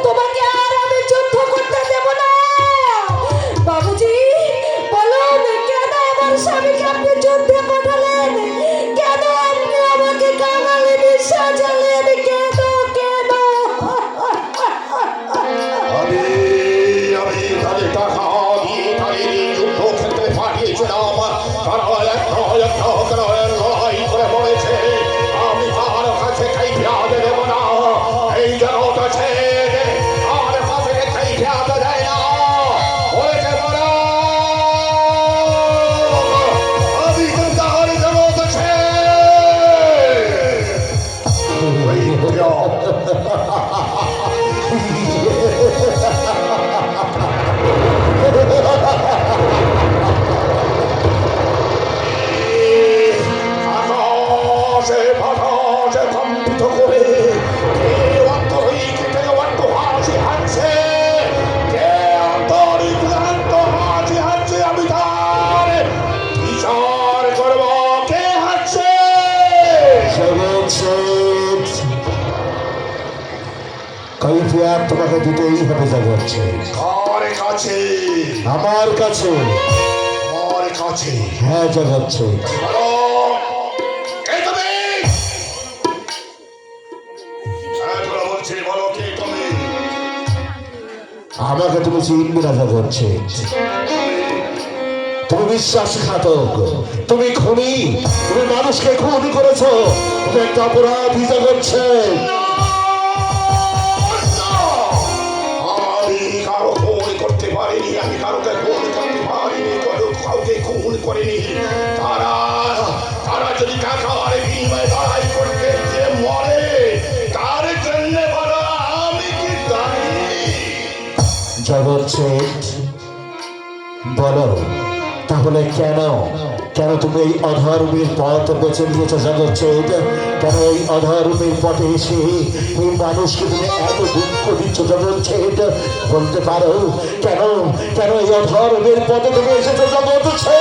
তোমাকে আর আমি যুদ্ধ করতে দেব না। বাবুজি বলুন, কেন আমার স্বামীকে আপনি যুদ্ধে পাঠালেন? কেন আপনি আমাকে কাঙালি বিশ্বাস জ্বালিয়ে কেন কেন? আমি তাদের টাকা দিয়ে তাদের যুদ্ধ ক্ষেত্রে পাঠিয়েছিলাম। তারা একটা লড়াই করে মরেছে। আমি তার কাছে কাইফিয়াত দেব না। এই জগৎ আছে আর কাছে কাইফিয়াত দেয় না। বলেছে বলো আমি তো তার জগৎ আছে। আকাশে বাতাসে কম্পিত করে কে অন্তরিক থেকে অট্টহাসি হাসছে, কে অন্তরিক অট্টহাসি হাসছে, আমি তার বিচার করব। কে হাসছে? কৈফিয়ত তোমাকে দিতেই হবে জগৎছে। কার কাছে? আমার কাছে। আমার কাছে? হ্যাঁ জগৎছে। বলো কে তুমি? এখনো বলছি বলো কে তুমি? আমাকে তুমি চিনবে না জগৎছে। তুমি বিশ্বাসঘাতক, তুমি খুনি, তুমি মানুষকে খুন করেছো, তুমি একটা অপরাধী জগৎছে। আমি কারো খুন করতে পারিনি, আমি কারোকে খুন করতে পারিনি, কাউকে খুন করিনি। তারা তারা যদি টাকার বিনিময়ে লড়াই করতে যে মরে, তার জন্য বলো আমি কি দায়ী? জগৎছে বলো তাহলে কেন কেন তুমি এই অধর্মের পথ বেছে নিয়েছো জগৎছে? কেন এই অধর্মের পথে এসে এই মানুষকে তুমি এত দুঃখ দিচ্ছ জগৎছে? বলতে পারো কেন কেন এই অধর্মের পথে তুমি এসেছো জগৎছে?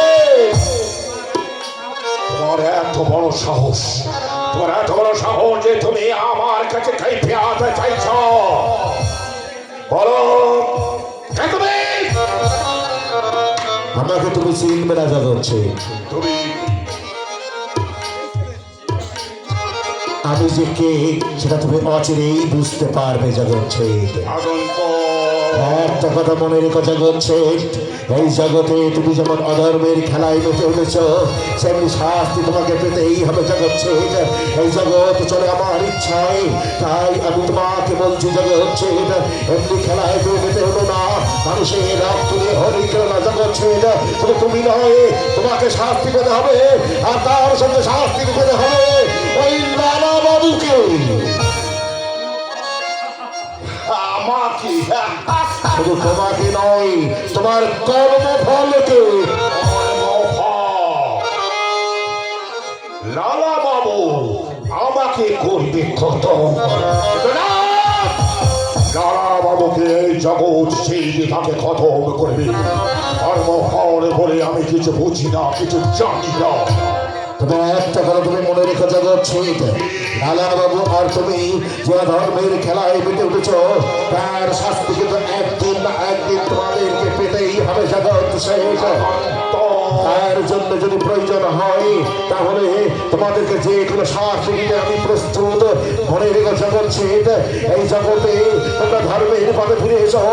তোমার এত বড় সাহস, তোমার এত বড় সাহস যে তুমি আমার কাছে কাইফিয়াত চাইছ। বলো কে তুমি? আমাকে তুমি চিনবে না জগৎছে। তুমি আমি যে কে সেটা তুমি অচিরেই বুঝতে পারবে জগৎছে। একটা কথা মনে রেখো জগৎছে, এই জগতে তুমি যেমন অধর্মের খেলায় মেতে উঠেছ, সেমনি শাস্তি তোমাকে পেতেই হবে জগৎছে। এই জগৎ চলে আমার ইচ্ছায়, তাই আমি তোমাকে বলছি জগৎছে, এমনি খেলায় তুমি মেতে হলো না। মানুষের রাত তুলে হরি কেন না জগৎছে। শুধু তুমি নয়, তোমাকে শাস্তি পেতে হবে, আর তার সঙ্গে শাস্তি পেতে হবে ওই নানা বাবুকে। আমাকে? শুধু তোমাকে নয়, তোমার কর্মফলকে। লালা বাবু আমাকে করবে কত? লালা বাবুকে এই জগৎ সেই তাকে খতম করবে। কর্মফল বলে আমি কিছু বুঝি না, কিছু জানি না। তবে একটা কথা তুমি মনে রেখো জগৎছে, লালা বাবু আর তুমি যে ধর্মের খেলায় মেতে উঠেছ, তার শাস্তি কিন্তু একদিন না একদিন তোমাদেরকে পেতেই হবে জগৎছে। তার জন্য যদি প্রয়োজন হয় তাহলে তোমাদেরকে যে কোনো শাস্তি দিতে আমি প্রস্তুত। মনে রেখো জগৎছে, এই জগতে তোমরা ধর্মের পথে ফিরে এসো,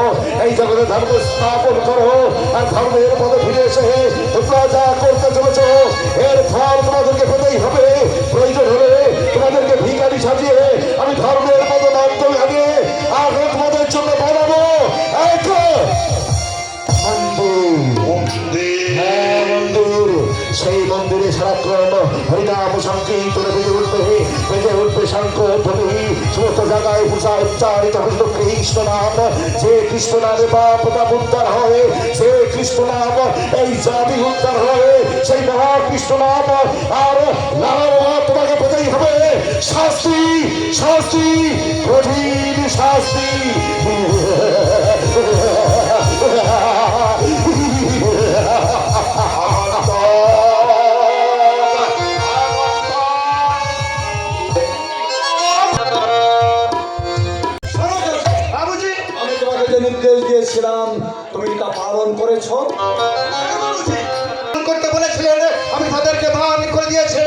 এই জগতে ধর্ম স্থাপন করো, আর ধর্মের পথে ফিরে এসে তোমরা যা করতে চলেছ এর ফল তোমাদেরকে পেতেই হবে। প্রয়োজন হলে তোমাদেরকে ভিখারি সাজিয়ে আমি ধর্মের পথে নামতে লাগে আর তোমাদের জন্য বানাবো এক মন্দির। সেই মন্দিরে সারাক্ষণ হরিনাম সংকীর্তনে বেজে উঠবে শঙ্খ ধ্বনি। সমস্ত জায়গায় উচ্চারিত হইল কৃষ্ণ নাম। যে কৃষ্ণ নামে পাপ উদ্ধার হয়, সে কৃষ্ণ নাম এই জাতি উদ্ধার হয়, সেই মহাকৃষ্ণ নাম। আর লালা তোমাকে পেতেই হবে শাস্তি, শাস্তি, কঠিন শাস্তি। বাবুজি দিয়েছিলাম তুমি তা পালন করেছো? করতে বলেছিলেন, আমি তাদেরকে দান করে দিয়েছি।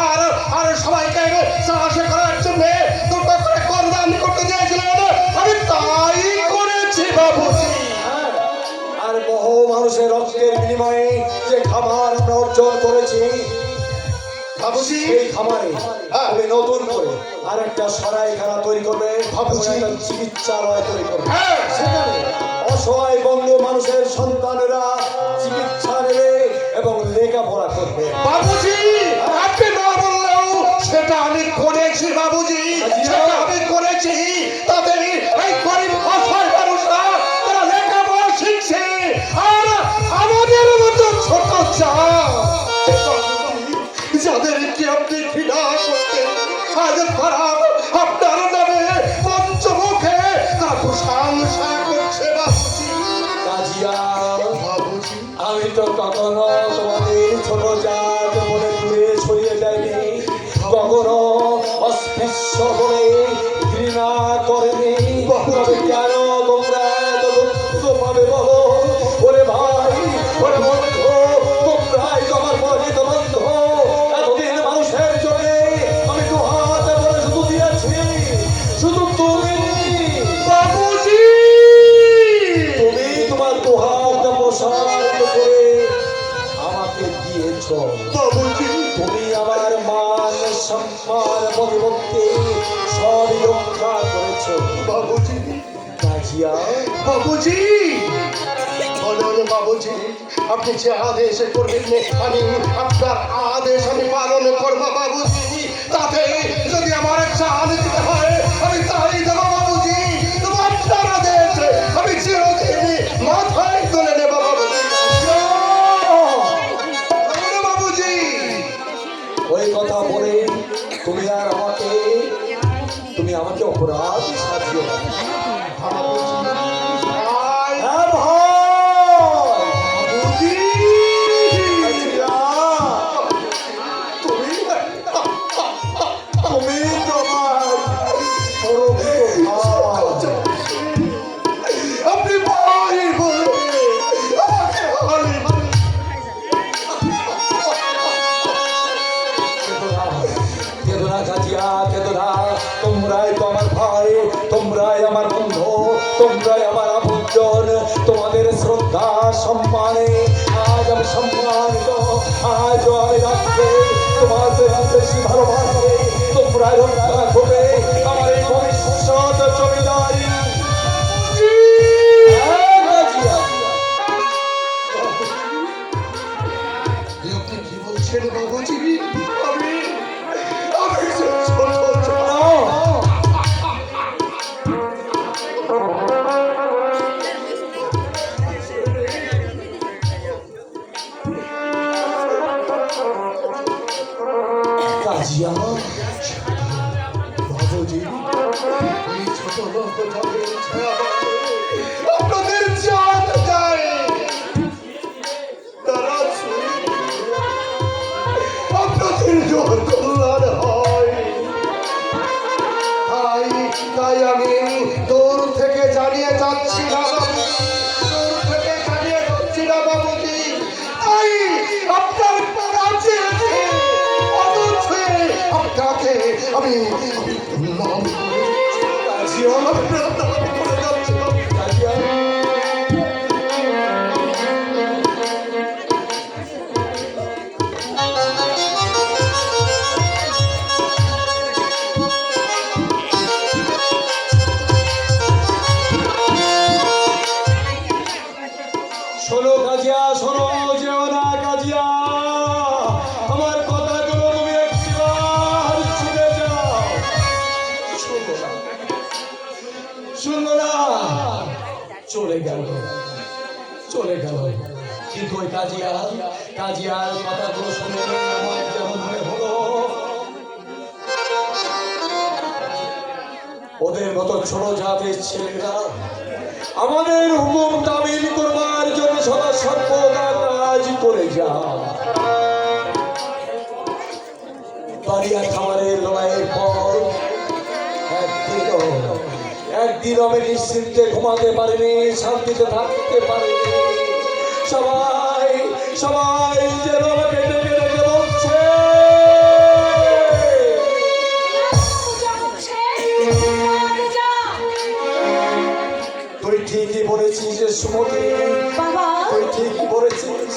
আর আর সবাইকে সাহায্য করার জন্য দুটো করে কর দান করতে দিয়েছিলেন, আমি তাই করেছি বাবুজি। হ্যাঁ, আর বহু মানুষের রক্তের বিনিময়ে যে খাবার আমরা অর্জন করেছি, বাবুজি, সেই খামারে তুমি নতুন করে আর একটা সরাইখানা তৈরি করবে, বাবুজি। একটা চিকিৎসালয় তৈরি করবে। হ্যাঁ। সেখানে অসহায় বঙ্গে মানুষের সন্তানেরা চিকিৎসা নেবে এবং লেখাপড়া করবে। বাবুজি, আপনি না বললেও সেটা আমি করেছি বাবুজি, সেটা আমি করেছি। তাদের এই গরিব অসহায় মানুষরা তারা লেখাপড়া শিখছে। আর আমাদের মতো ছোট যাদেরকে আপনি ঘৃণা করতেন, আজ তারা আপনার নামে পঞ্চমুখে তারা প্রশংসা করছে বাবুজি। কাজিয়া, বাবুজি, আমি তো কখনো তোমাদের ছোট জাত বলে দূরে ছড়িয়ে যায়নি, কখনো অস্পৃশ্য বলে ঘৃণা করেনি। তবে কেন তোমরা এত দুঃখ পাবে বলো? ওরে ভাই, ওরে বন্ধু, তোমরাই তো আমার পরিচিত বন্ধু। এতদিন মানুষের জন্য আমি দু হাতে বলে শুধু দিয়েছি, শুধু তুমি বাবুজি, তুমি তোমার দু হাত প্রসারিত করে আমাকে দিয়েছ। বাবুজি, তুমি আমার মান সম্মান প্রতিপত্তি সবই রক্ষা করেছ। বাবুজি, কাজিয়া, বাবুজি, বলুন বাবুজি, আপনি যে আদেশ করবেন আমি আপনার আদেশ আমি পালন করবো বাবুজি। তাতে যদি আমার জান দিতে হয় আমি তাই দেবো বাবুজি। তবু আপনার আদেশ আমি চিরদিন মাথায় তুলে নেবো বাবুজি। বলুন বাবুজি। ওই কথা বলে তুমি আর তুমি আমাকে অপরাধ সাজিও না। বাবুজি, ভাই, হ্যাঁ ভাই, বাবুজি, কাজিয়া, তুমি তোমার পরম ভাই। আপনি ভাই বলে আমাকে হারি কেঁদো না কাজিয়া, কেঁদো না। তোমরাই তো আমার ভাই, তোমরাই আমার বন্ধু, তোমরাই আমার আপনজন। তোমাদের শ্রদ্ধা সম্মানে আজ আমি সম্মানিত। আজ আমি রাখবে তোমাদের বেশি ভালোবাসবে। তোমরাই রক্ষা করবে আমার এই ভবিষ্যৎ জমিদারি। হ্যাঁ, কাজিয়া। আপনি কি বলছেন বাবুজি? আমি আমি যে ছোট না, কাজিয়া, বাবুজি, এই ছোট লোক যাদের ছায়া বাঁধে, আপনাদের জাত যায় তারা ছুঁয়ে আপনাদের জোর কল্যাণ হয়। তাই আমি দূর থেকে জানিয়ে যাচ্ছি না বাবুজি, দূর থেকে জানিয়ে যাচ্ছি না বাবুজি। তাই আপনার কাছে অথচ আপনাকে আমি নাম কাজিয়া, আপনার নাম করে যাচ্ছি বাবুজি। কাজিয়া। শোনো কাজিয়া, শোনো, যেও না কাজিয়া। আমার কথাগুলো তুমি একবার শুনে যাও। শুনলো না, চলে গেল, চলে গেল। কিন্তু ওই কাজিয়ার কথাগুলো শুনে আমার যেমন মনে হলো ওদের মতো ছোট জাতের ছেলেরা আমাদের হুকুম তামিল করবার জন্য সদা সর্বদা কাজ করে যা। বাড়িয়া খামারের লড়াইয়ের পর একদিন একদিন আমি নিশ্চিন্তে ঘুমাতে পারিনি, শান্তিতে থাকতে পারিনি। সবাই সবাই যেন আমাকে ডেকে ডেকে বলছে, তুই ঠিকই বলেছিস যে সুমতি, বাবা তুই ঠিকই বলেছিস।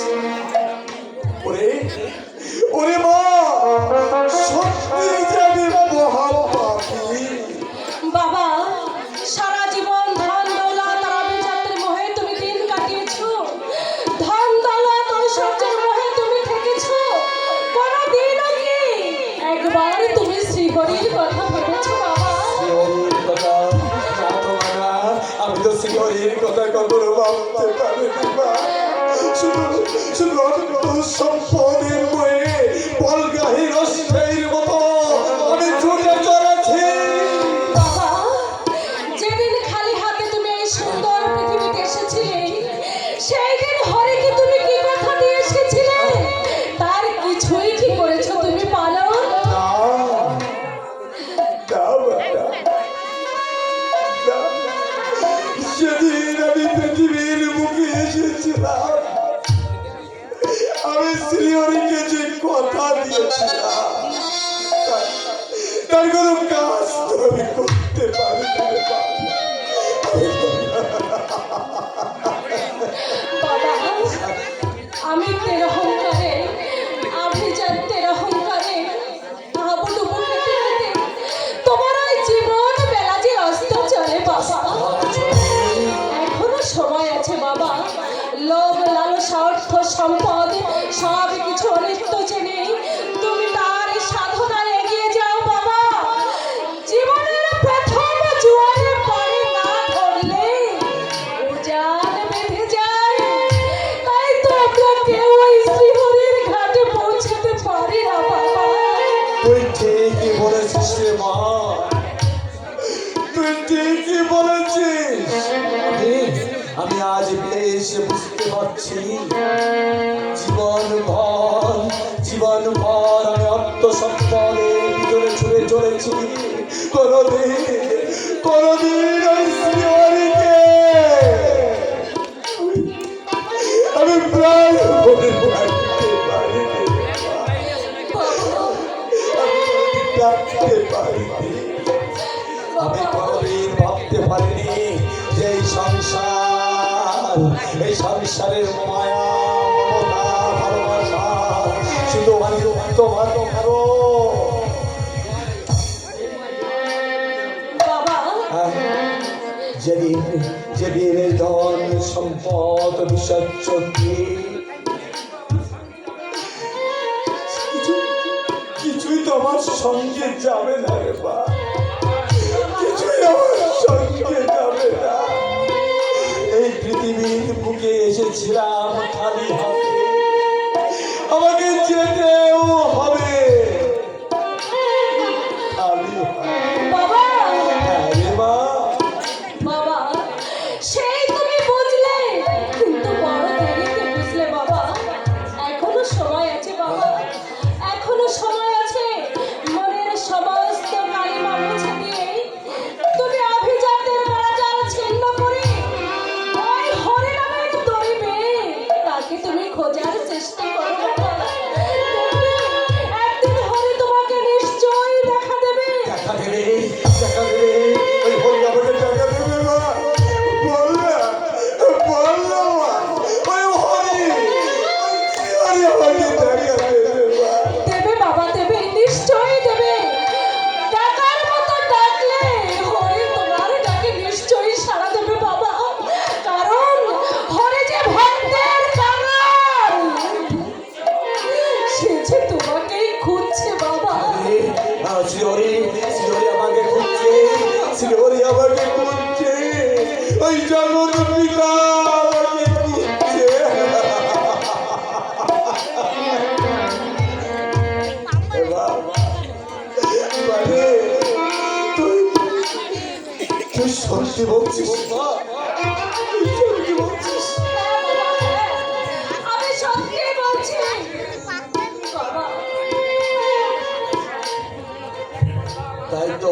ওরে ওরে মা, সত্যি যে আমি মহাপাপী। বাবা সারা জীবন ধন দৌলত আর অভিজাতের মোহে তুমি দিন কাটিয়েছো, ধন দৌলত ঐশ্বর্যের মোহে তুমি থেকেছো, কোনদিনও কি একবার তুমি শ্রীহরির কথা ভেবেছো বাবা? শ্রীহরির কথা না তো মানা, আমি তো শ্রীহরির কথা কখনো ভাবতে পারিনি মা। শুধু শুধু অর্থ সম্পদের বয়ে বলগাহী রস্যের মতো আমি ছুটে চলেছি। বাবা যেদিন খালি হাতে তুমি এই সুন্দর পৃথিবীতে এসেছিলে, সেই দিন হরিকে তুমি কি কথা দিয়ে এসেছিলে, তার কিছুই কি করেছো তুমি পালন? না না বাবা, না। সেদিন আমি পৃথিবীর বুকে এসেছিলাম, আমি শ্রীহরিকে যে কথা দিয়েছিলাম তার কোনো কাজ তো আমি করতে পারিনি রে বাবা আমি তেরহংকারে আভিজাত্যের অহংকারে আবুডুবু খেতে খেতে তোমার ওই জীবন বেলা যে অস্ত চলে বাবা। এখনো সময় আছে বাবা, লোভ লালসা অর্থ সম্পদ সব কিছু অনিত্য জেনে তুমি তার এই সাধনায় এগিয়ে যাও বাবা। জীবনের প্রথম জোয়ারে পানি না ধরলে উজান বেঁধে যায়, তাই তো আমরা কেউ ওই শ্রীহরির ঘাটে পৌঁছতে পারি না বাবা। তুই ঠিকই বলেছিস রে মা, তুই ঠিকই বলেছিস। আমি আজ বেশ বুঝতে পারছি, জীবন ভর আমি অর্থ সম্পদের ভিতরে ছুড়ে চলেছি, কোনদিন ওই শ্রীহরিকে আমি প্রায় ভরে রাখতে পারিনি, রাখতে পারিনি। আমি কোনদিন ভাবতে পারিনি যে এই সংসারের মায়া মমতা ভালোবাসা শুধু আমি তোমার ভালো। বাবা যেদিন এই ধন সম্পদ বিসর্জন দিয়ে কিছুই তো আমার সঙ্গে যাবে না রে বা, কিছুই আমার সঙ্গে যাবে না। এই পৃথিবীর বুকে এসেছিলাম খালি হাতে, আমাকে যেতেও হবে খালি হাতে। বাবা হ্যাঁ রে মা, বাবা সেই তুমি বুঝলে, কিন্তু বড় দেরিতে বুঝলে বাবা। এখনো সময় আছে বাবা, এখনো সময় আছে। মনের সমস্ত কালিমা মুছে দিয়ে তুমি অভিজাতের বেড়াজাল ছিন্ন করে ওই হরিনামের দরিবে তাকে তুমি খোঁজার চেষ্টা করো বাবা। দেখবে, একদিন হরি তোমাকে নিশ্চয়ই দেখা দেবে। দেখা দেবে, ওই হরি আমাকে দেখা দেবে মা। বললা মা, ওই হরি আমাকে দেখা দেবে মা। দেবে বাবা, দেবে, নিশ্চয়ই দেবে। ডাকার মতো ডাকলে হরি তোমার ডাকে নিশ্চয়ই সাড়া দেবে বাবা, কারণ হরি যে ভক্তের কাঙাল, সে যে তোমাকেই খুঁজছে বাবা। শ্রীহরি আমাকে খুঁজছে, শ্রীহরি আমাকে খুঁজছে, ওই জগৎ পিতা আমাকে খুঁজছে। মানে তুই সত্যি বলছিস মা? তুই সত্যি বলছিস? আমি সত্যি বলছি বাবা। তাই তো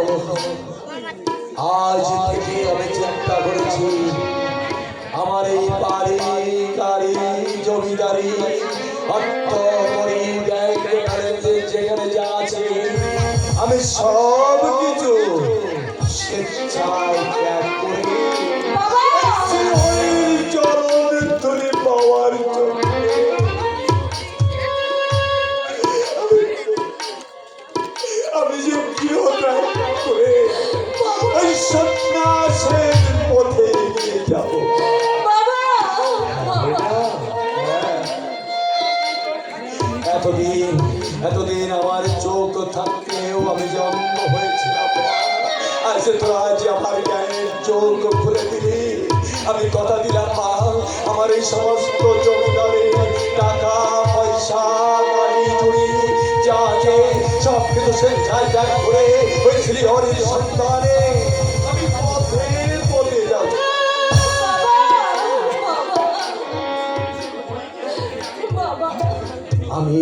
আজ থেকে আমি চিন্তা করেছি আমার এই বাড়ি গাড়ি জমিদারি অর্থকড়ি ব্যাংক ব্যালেন্স যেখানে যা আছে আমি সব কিছু স্বেচ্ছায় ত্যাগ করে বাবা শ্রীহরির চরণ ধরে পাওয়ার জন্য আমি যে গৃহত্যাগ করে ওই সন্ন্যাসের পথে এগিয়ে যাবো। বাবা এতদিন আমার চোখ থাকতেও আমি যে অন্ধ হয়েছিলাম, আর সে তো আজ আমার গায়ের চোখ খুলে দিলি। আমি কথা দিলাম মা, আমার এই সমস্ত জমিদারি টাকা পয়সা বাড়ি জুড়ি যা আছে সব কিছু স্বেচ্ছায় ত্যাগ করে ওই শ্রীহরির সন্তানে আমি পথে পথে যাবো। আমি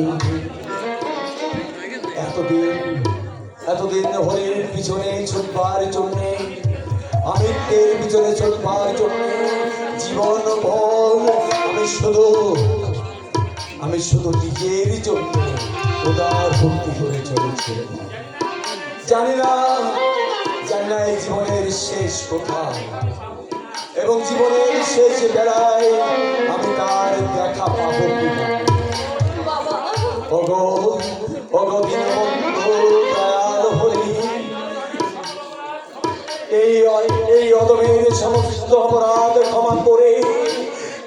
এতদিন হরির পিছনে ছুটবার জন্য আমিত্বের পিছনে ছুটবার জন্য জীবন ভর আমি শুধু নিজের জন্য উদার ভক্তি করে চলেছি। জানি না এই জীবনের শেষ কোথায় এবং জীবনের শেষ বেলায় আমি তার দেখা পাবো কিনা। ওগো দীনবন্ধু দয়াল হরি, এই অদমের সমস্ত অপরাধ ক্ষমা করে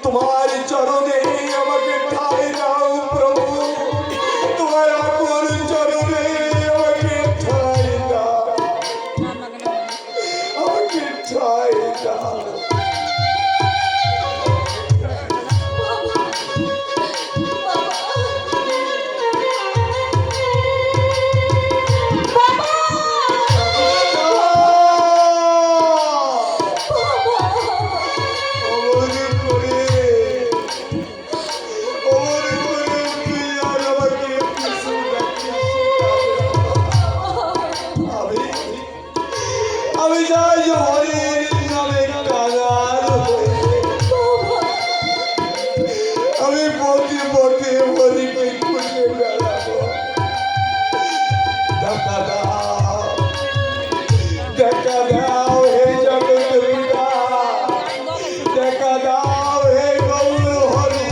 তোমার চরণে আমাকে ঠাঁই দাও প্রভু, তোমার আপন চরণে আমাকে ঠাঁই দাও, আমাকে ঠাঁই দাও। আমি যাই হরির নামে কাঙাল হয়ে, আমি পথে পথে হরিকে খুঁজে বেড়াবো। দেখা দাও হে জগৎ পিতা, দেখা দাও হে গৌর হরি।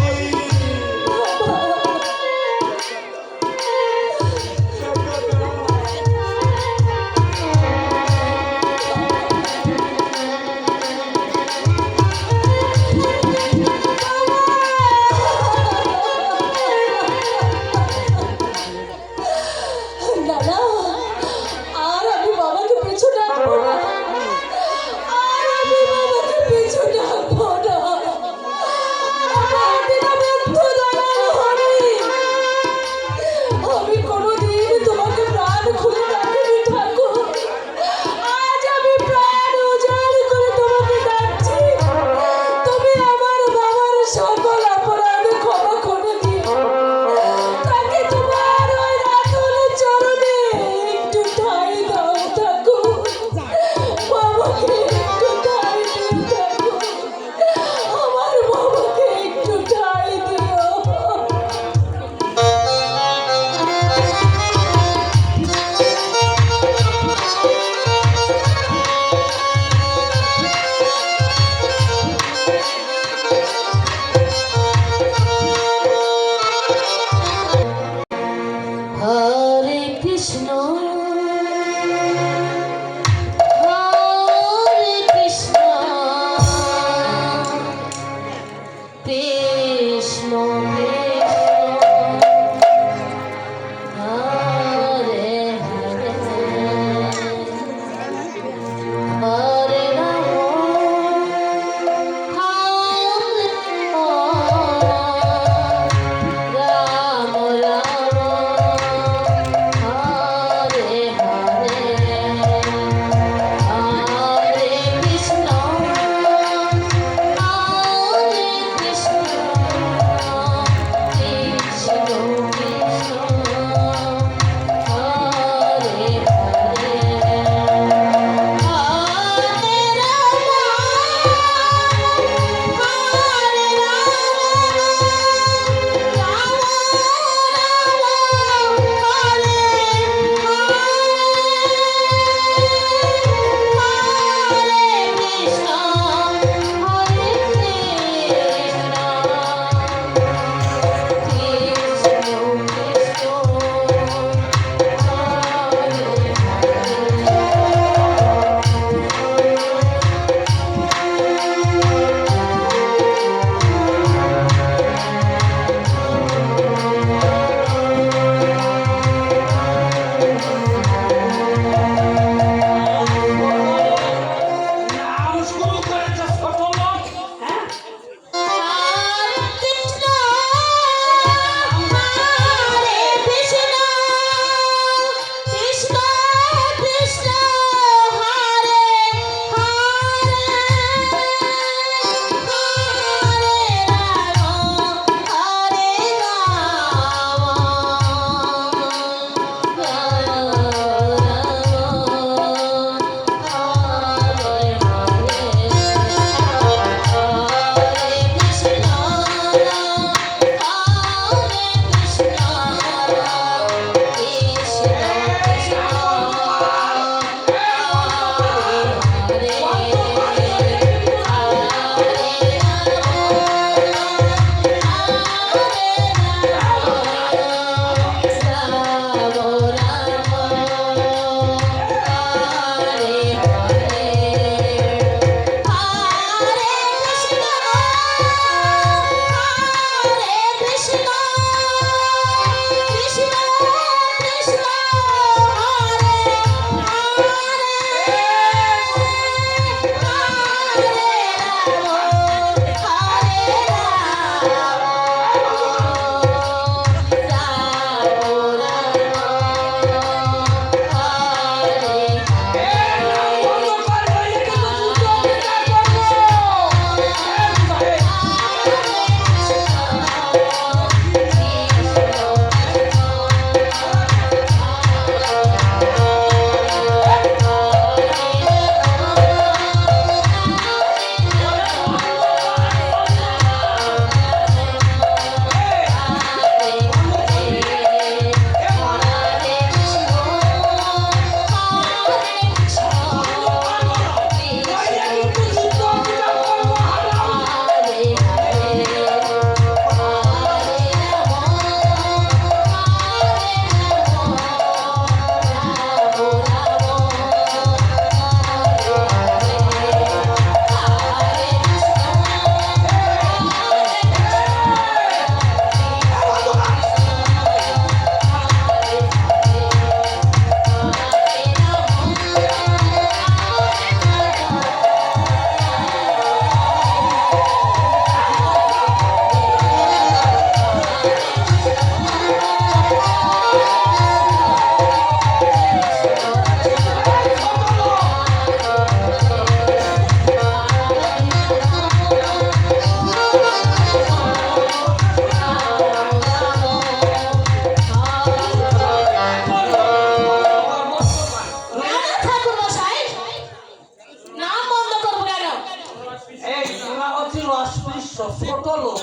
ছোট লোক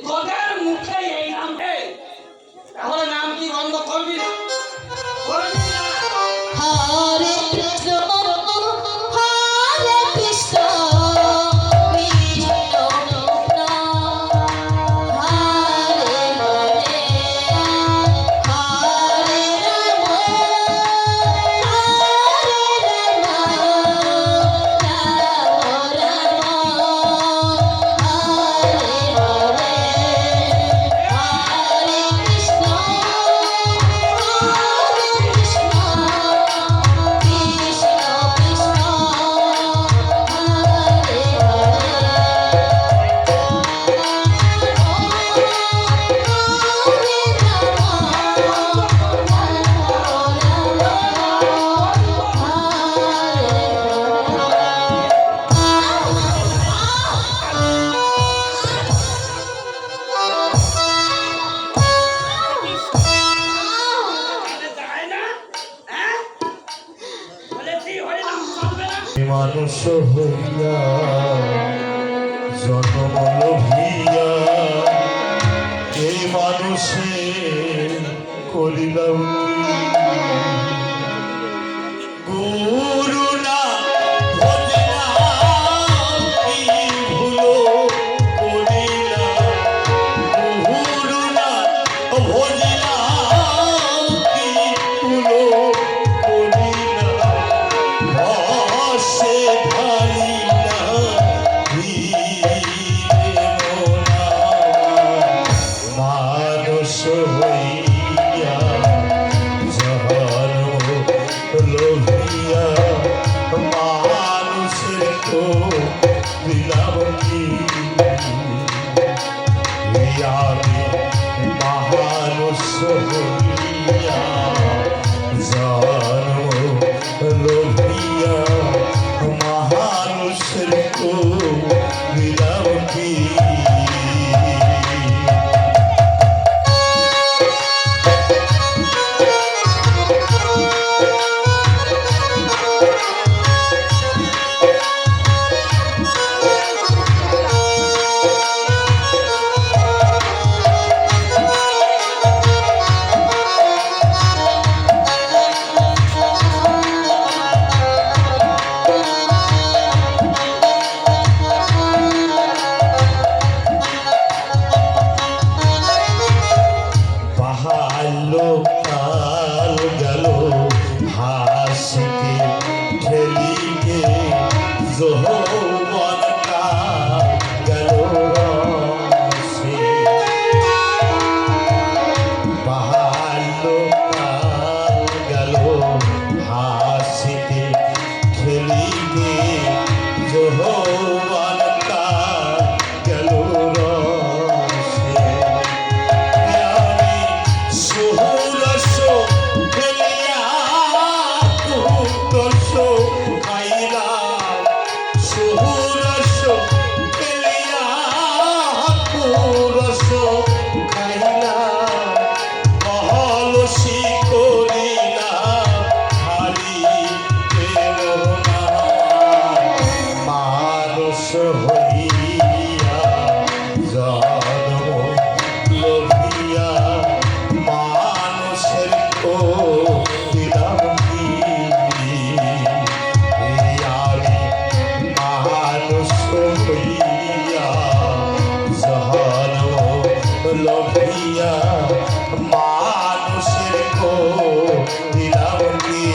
তোদের মুখে এই নাম তাহলে নাম কি বন্ধ করবি না? করবি না? হরে কৃষ্ণ হরে কৃষ্ণ কৃষ্ণ কৃষ্ণ হরে হরে হরে রাম রাম রাম হরে হরে হরে কৃষ্ণ বলে যায় না? হ্যাঁ? বলেছি হরি নাম চলবে না? মানুষ হইয়া জন্ম লভিয়া এই মানুষে করিলাম গুরু না ভজলাম কি ভুলো করিলাম গুরু না ভজলাম কি ভুলো করিলাম বসে ধারিলা ধীরে মোরা মানুষ হইয়া জহর লোভিয়া মানুষের তো দিলাম কি আমি মানুষ হইয়া জহর লোভিয়া মানুষের তো দিলাম কি বাহালো কাল গেল হাসিতে খেলিতে যৌবন কাল গেল রসে বাহালো কাল গেল হাসিতে খেলিতে যৌবন কাল গেল রসে সুহরস খেলিয়া কুহরস খাইলা সুহরস খেলিয়া কুহরস খাইলা কহলসি করিলা হারি প্রেরণা মানুষ হইয়া জন্ম লোভিয়া মানুষের তো দিলাম কি আমি মানুষ হইয়া জহর লোভিয়া মানুষের তো দিলাম কি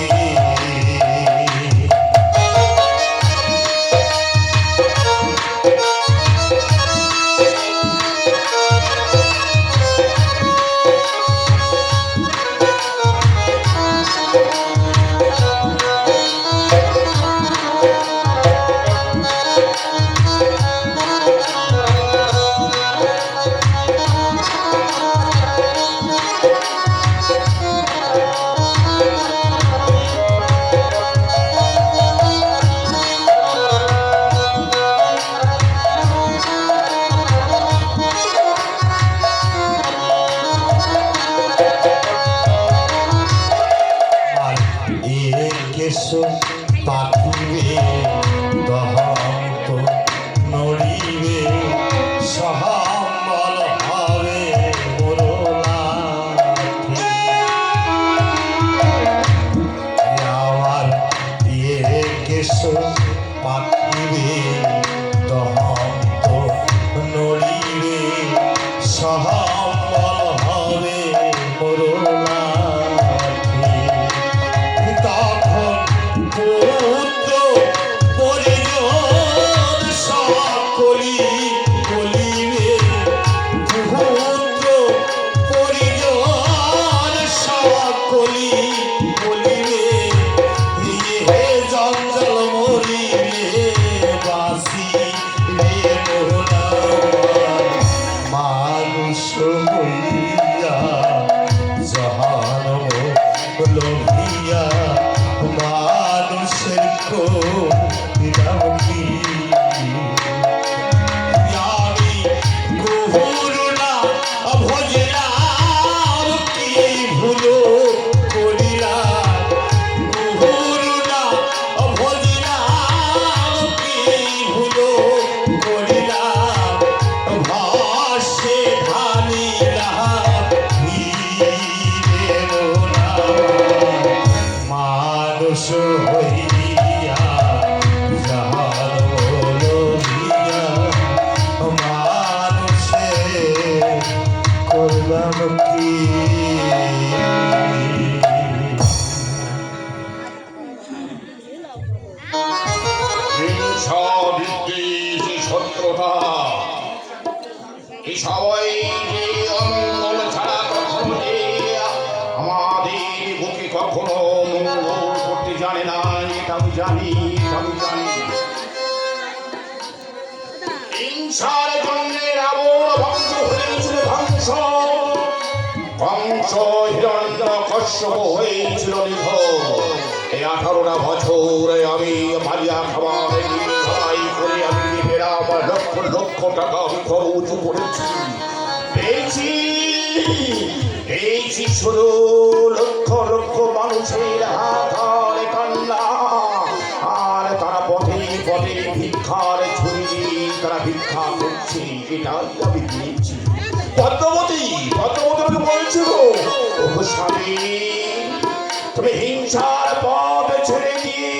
কেশো পাখিবে দহন্ত নড়িবে এসো পাখিরে দহন্ত নড়িরে সহাম্বল হবে মরুলাঠি তখন পুত্র পরিজন সকলি বলিবে পুত্র পরিজন সকলি বলিবে হে জঞ্জল মরিবে বাসি রে মোহনা মানুষ হইয়া জাহান লোভিয়া মানুষের দিলাম কি আমি কুহুরুনা ভজলাম কি ভুলো করিলাম কুহুরুনা ভজলাম কি ভুলো করিলাম ভাসে ধানিলাম ধীরে মোনা মানুষ হইয়া জাহান লোভিয়া মানুষে করলাম কি হিংসা বিদ্বেষ শত্রুতা এই সবাই যে অমঙ্গল ছাড়া কখনো যে আমাদের বুকে কখনো মঙ্গল করতে জানে না, এটা আমি জানি, আমি জানি। হিংসার জন্য রাবণ বংশ হয়েছিল ধ্বংস, কংস হিরণ্য কশ্যপ হয়েছিল নিধন। এই 18টা বছরে আমি বালিয়া খাবার লড়াই করে আমি নিজেরা আমার লক্ষ লক্ষ টাকা আমি খরচ করেছি, পেয়েছি পেয়েছি শুধু লক্ষ লক্ষ মানুষের হাত কান্না, আর তারা পথে পথে ভিক্ষার ছুরি তারা ভিক্ষা করছে, এটাই আমি দিয়েছি। পদ্মবতী পদ্মবতী বলেছিল ও স্বামী তুমি হিংসার পথ ছেড়ে দিয়ে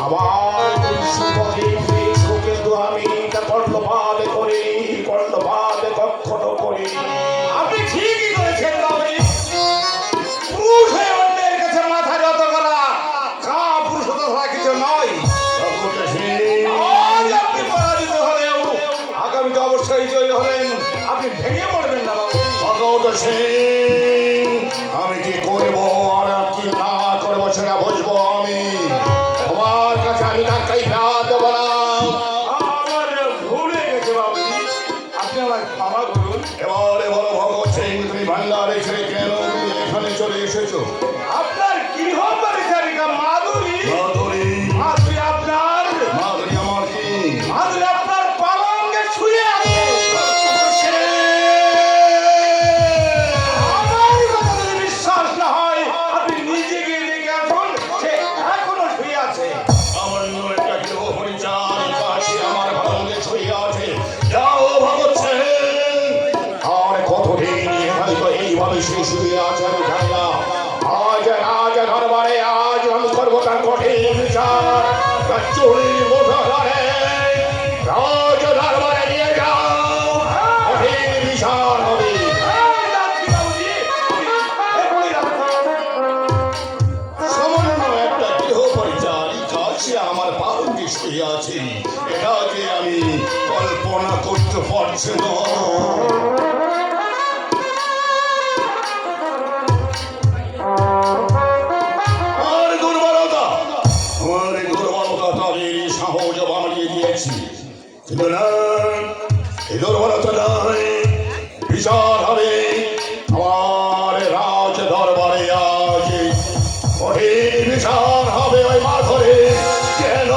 আমার সুপথে ফিরেছো, কিন্তু আমি তা কর্ণপাত করি, কর্ণপাত কখনো করি। আপনি ঠিকই করেছেন বাবু। পুরুষ হয়ে অন্যের কাছে মাথা নত করা পুরুষতা ছাড়া কিছু নয়। আজ আপনি পরাজিত হলেও আগামীতে অবশ্যই জয়ী হলেন, আপনি ভেঙে পড়বেন না বাবু। ভগবত সিং আমি কি করবো আর কি না করবো সেটা বুঝবো আমি, তোমার কাছে আমি টাকাই ফেরত দেবো না। আমার ভুল হয়ে গেছে বাবু, আপনি আমার ক্ষমা করুন। এবারে বলো ভগবত সিং তুমি ভান্ডারে ছেড়ে কেন তুমি এখানে চলে এসেছো? আপনার গৃহ পরিচারিকা মাধুরী, মাধুরী মাধুরী আপনার মাধুরী আমার কি মাধুরী আপনার পালঙ্কে শুয়ে আছে। আমার কথা যদি বিশ্বাস না হয় আপনি নিজে গিয়ে দেখে আসুন, সে এখনো শুয়ে আছে। আমার একটা গৃহ পরিচারিকা আছে, আমার ভালঙ্গে ছুঁয়ে আছে। যাও ভগৎ সিং, আর কতদিন হয়তো এইভাবে সে শুয়ে আছে আমি জানি না। আজ রাজ দরবারে আজ আমি করবো তার কঠিন বিচার, তার চুরির বোঝা ধরে রাজ দরবারে নিয়ে যাও, কঠিন বিচার হবে। এই যাচ্ছি বাবুজি, এখনই যাচ্ছি। সামান্য একটা গৃহ পরিচারিকা সে আমার পালঙ্কে শুয়ে আছে, এটাকে আমি কল্পনা করতে পারছি না। আমার দুর্বলতা তাদের সাহস বাড়িয়ে দিয়েছি, কিন্তু না, এই দুর্বলতা নয়, বিচার হবে আমার রাজ দরবারে আজ, কঠিন বিচার হবে ওই মাধরে। কেন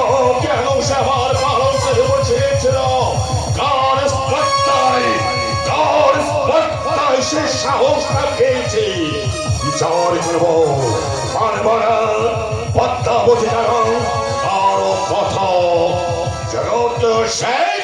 কেন সে আমার পালঙ্কে বসেছিল, কার স্পর্ধায় সে সাহস পেয়েছে, বিচার করব পারব না। পদ্মাবতী যেন কারো কথা জগৎ শেষ